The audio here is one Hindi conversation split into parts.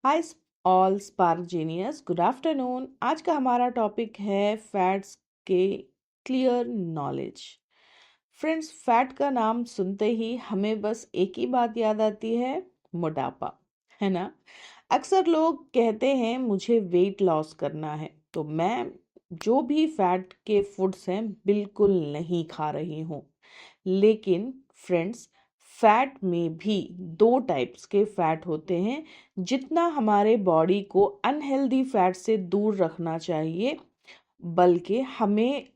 Hi all spark genius, good afternoon. आज का हमारा टॉपिक है फैट्स के क्लियर नॉलेज। फ्रेंड्स, फैट का नाम सुनते ही हमें बस एक ही बात याद आती है, मोटापा, है ना। अक्सर लोग कहते हैं मुझे वेट लॉस करना है, तो मैं जो भी फैट के फूड्स हैं बिल्कुल नहीं खा रही हूँ। लेकिन फ्रेंड्स, फैट में भी दो टाइप्स के फैट होते हैं। जितना हमारे बॉडी को अनहेल्दी फैट से दूर रखना चाहिए, बल्कि हमें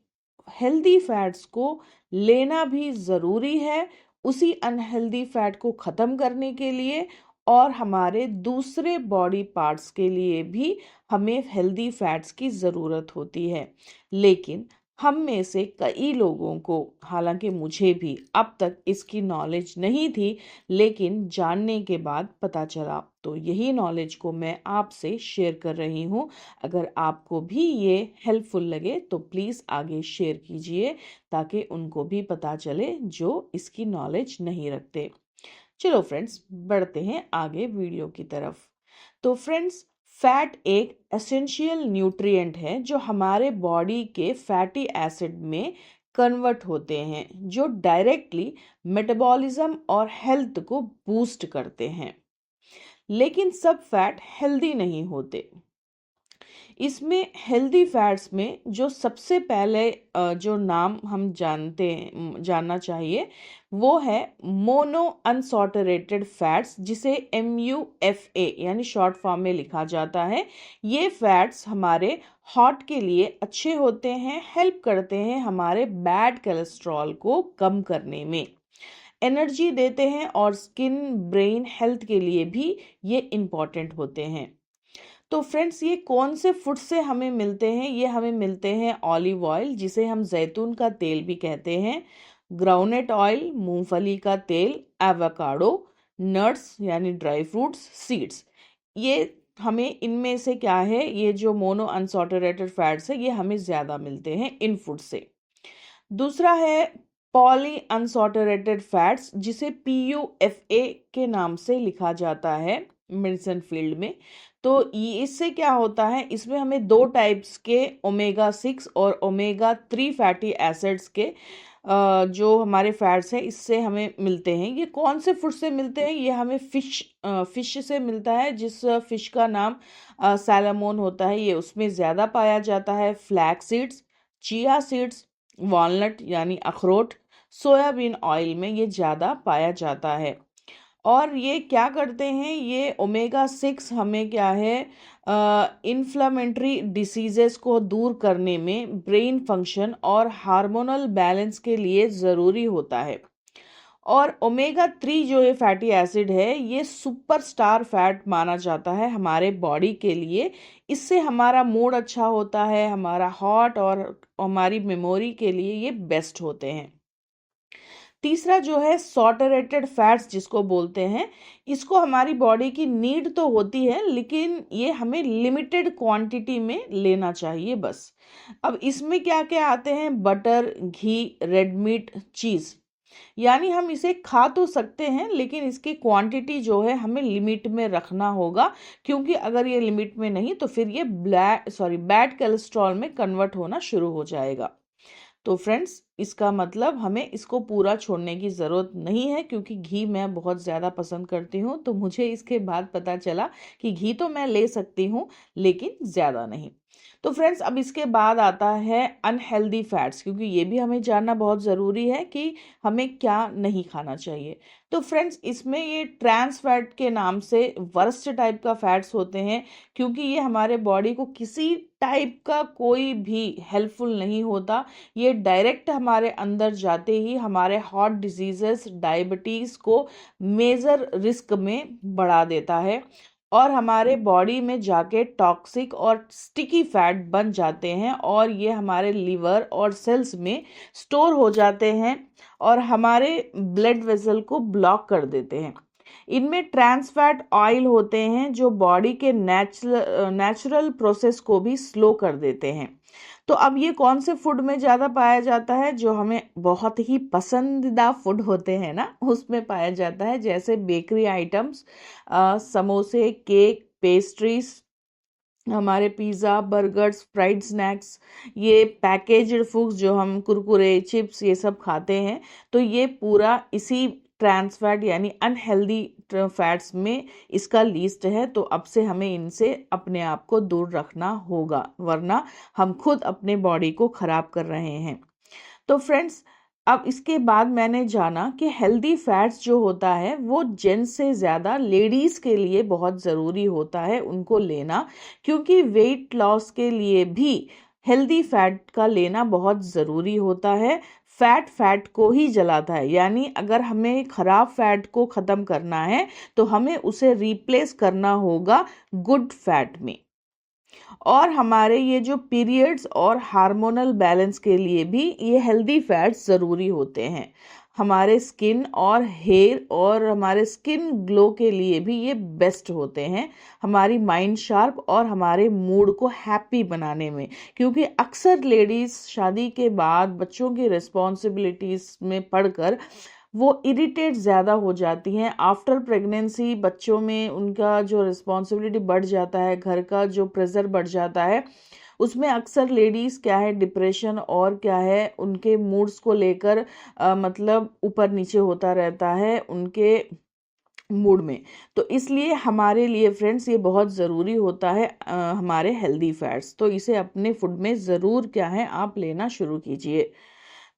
हेल्दी फैट्स को लेना भी ज़रूरी है, उसी अनहेल्दी फैट को ख़त्म करने के लिए। और हमारे दूसरे बॉडी पार्ट्स के लिए भी हमें हेल्दी फैट्स की ज़रूरत होती है। लेकिन हम में से कई लोगों को, हालांकि मुझे भी अब तक इसकी नॉलेज नहीं थी, लेकिन जानने के बाद पता चला, तो यही नॉलेज को मैं आपसे शेयर कर रही हूँ। अगर आपको भी ये हेल्पफुल लगे तो प्लीज़ आगे शेयर कीजिए, ताकि उनको भी पता चले जो इसकी नॉलेज नहीं रखते। चलो फ्रेंड्स, बढ़ते हैं आगे वीडियो की तरफ। तो फ्रेंड्स, फैट एक एसेंशियल न्यूट्रिएंट है जो हमारे बॉडी के फैटी एसिड में कन्वर्ट होते हैं, जो डायरेक्टली मेटाबॉलिज्म और हेल्थ को बूस्ट करते हैं। लेकिन सब फैट हेल्दी नहीं होते। इसमें हेल्दी फैट्स में जो सबसे पहले जो नाम हम जानना चाहिए, वो है मोनो अनसैचुरेटेड फैट्स, जिसे MUFA यानी शॉर्ट फॉर्म में लिखा जाता है। ये फैट्स हमारे हार्ट के लिए अच्छे होते हैं, हेल्प करते हैं हमारे बैड कोलेस्ट्रॉल को कम करने में, एनर्जी देते हैं, और स्किन ब्रेन हेल्थ के लिए भी ये इम्पॉर्टेंट होते हैं। तो फ्रेंड्स, ये कौन से फूड से हमें मिलते हैं? ये हमें मिलते हैं ऑलिव ऑयल, जिसे हम जैतून का तेल भी कहते हैं, ग्राउंडनट ऑयल मूंगफली का तेल, एवोकाडो, नट्स यानी ड्राई फ्रूट्स, सीड्स। ये हमें इनमें से क्या है, ये जो मोनो अनसैचुरेटेड फैट्स है, ये हमें ज़्यादा मिलते हैं इन फूड से। दूसरा है पॉली अनसैचुरेटेड फैट्स, जिसे PUFA के नाम से लिखा जाता है मेडिसिन फील्ड में। तो ये इससे क्या होता है, इसमें हमें दो टाइप्स के ओमेगा 6 और ओमेगा 3 फैटी एसिड्स के जो हमारे फैट्स हैं, इससे हमें मिलते हैं। ये कौन से फूड से मिलते हैं? ये हमें फिश से मिलता है, जिस फिश का नाम सैलमोन होता है, ये उसमें ज़्यादा पाया जाता है। Flax seeds, chia seeds, walnut यानी अखरोट, सोयाबीन ऑयल में ये ज़्यादा पाया जाता है। और ये क्या करते हैं, ये ओमेगा 6 हमें क्या है, इन्फ्लामेटरी डिसीजेस को दूर करने में, ब्रेन फंक्शन और हार्मोनल बैलेंस के लिए ज़रूरी होता है। और ओमेगा 3 जो है फैटी एसिड है, ये सुपरस्टार फैट माना जाता है हमारे बॉडी के लिए। इससे हमारा मूड अच्छा होता है, हमारा हार्ट और हमारी मेमोरी के लिए ये बेस्ट होते हैं। तीसरा जो है सैचुरेटेड फैट्स जिसको बोलते हैं, इसको हमारी बॉडी की नीड तो होती है, लेकिन ये हमें लिमिटेड क्वांटिटी में लेना चाहिए बस। अब इसमें क्या क्या आते हैं? बटर, घी, रेड मीट, चीज़। यानी हम इसे खा तो सकते हैं, लेकिन इसकी क्वांटिटी जो है हमें लिमिट में रखना होगा, क्योंकि अगर ये लिमिट में नहीं तो फिर ये बैड कोलेस्ट्रॉल में कन्वर्ट होना शुरू हो जाएगा। तो फ्रेंड्स, इसका मतलब हमें इसको पूरा छोड़ने की ज़रूरत नहीं है, क्योंकि घी मैं बहुत ज़्यादा पसंद करती हूँ, तो मुझे इसके बाद पता चला कि घी तो मैं ले सकती हूँ, लेकिन ज़्यादा नहीं। तो फ्रेंड्स, अब इसके बाद आता है अनहेल्दी फैट्स, क्योंकि ये भी हमें जानना बहुत ज़रूरी है कि हमें क्या नहीं खाना चाहिए। तो फ्रेंड्स, इसमें ये ट्रांस फैट के नाम से वर्स्ट टाइप का फैट्स होते हैं, क्योंकि ये हमारे बॉडी को किसी टाइप का कोई भी हेल्पफुल नहीं होता। ये डायरेक्ट हमारे अंदर जाते ही हमारे हार्ट डिजीजेस, डायबिटीज़ को मेजर रिस्क में बढ़ा देता है, और हमारे बॉडी में जाके टॉक्सिक और स्टिकी फैट बन जाते हैं, और ये हमारे लिवर और सेल्स में स्टोर हो जाते हैं और हमारे ब्लड वेसल को ब्लॉक कर देते हैं। इनमें ट्रांस फैट ऑयल होते हैं जो बॉडी के नेचुरल प्रोसेस को भी स्लो कर देते हैं। तो अब ये कौन से फूड में ज़्यादा पाया जाता है? जो हमें बहुत ही पसंदीदा फूड होते हैं ना, उसमें पाया जाता है, जैसे बेकरी आइटम्स, समोसे, केक, पेस्ट्रीज, हमारे पिज़्ज़ा, बर्गर्स, फ्राइड स्नैक्स, ये पैकेज्ड फूड्स जो हम कुरकुरे, चिप्स ये सब खाते हैं, तो ये पूरा इसी ट्रांस फैट यानी अनहेल्दी फैट्स में इसका लिस्ट है। तो अब से हमें इनसे अपने आप को दूर रखना होगा, वरना हम खुद अपने बॉडी को खराब कर रहे हैं। तो फ्रेंड्स, अब इसके बाद मैंने जाना कि हेल्दी फैट्स जो होता है वो जेंट्स से ज़्यादा लेडीज़ के लिए बहुत ज़रूरी होता है उनको लेना, क्योंकि वेट लॉस के लिए भी हेल्दी फैट का लेना बहुत ज़रूरी होता है। फैट फैट को ही जलाता है, यानी अगर हमें खराब फैट को ख़त्म करना है तो हमें उसे रिप्लेस करना होगा गुड फैट में। और हमारे ये जो पीरियड्स और हार्मोनल बैलेंस के लिए भी ये हेल्दी फैट्स ज़रूरी होते हैं। हमारे स्किन और हेयर और हमारे स्किन ग्लो के लिए भी ये बेस्ट होते हैं, हमारी माइंड शार्प और हमारे मूड को हैप्पी बनाने में। क्योंकि अक्सर लेडीज़ शादी के बाद बच्चों की रिस्पॉन्सिबिलिटीज़ में पढ़कर वो इरिटेट ज़्यादा हो जाती हैं। आफ्टर प्रेगनेंसी बच्चों में उनका जो रिस्पॉन्सिबिलिटी बढ़ जाता है, घर का जो प्रेशर बढ़ जाता है, उसमें अक्सर लेडीज़ क्या है डिप्रेशन और क्या है उनके मूड्स को लेकर मतलब ऊपर नीचे होता रहता है उनके मूड में। तो इसलिए हमारे लिए फ्रेंड्स ये बहुत ज़रूरी होता है हमारे हेल्दी फैट्स। तो इसे अपने फूड में ज़रूर क्या है आप लेना शुरू कीजिए।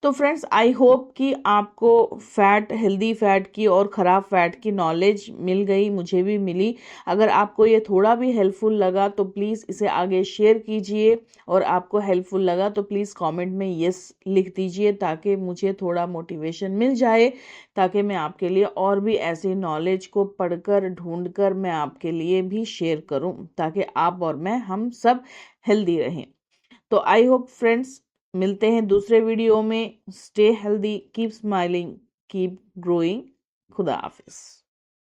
तो फ्रेंड्स, आई होप कि आपको फैट, हेल्दी फैट की और ख़राब फैट की नॉलेज मिल गई, मुझे भी मिली। अगर आपको ये थोड़ा भी हेल्पफुल लगा तो प्लीज़ इसे आगे शेयर कीजिए, और आपको हेल्पफुल लगा तो प्लीज़ कमेंट में यस लिख दीजिए, ताकि मुझे थोड़ा मोटिवेशन मिल जाए, ताकि मैं आपके लिए और भी ऐसी नॉलेज को पढ़कर ढूंढकर मैं आपके लिए भी शेयर करूं, ताकि आप और मैं हम सब हेल्दी रहें। तो आई होप फ्रेंड्स, मिलते हैं दूसरे वीडियो में। Stay healthy, keep smiling, keep growing. खुदा हाफिज।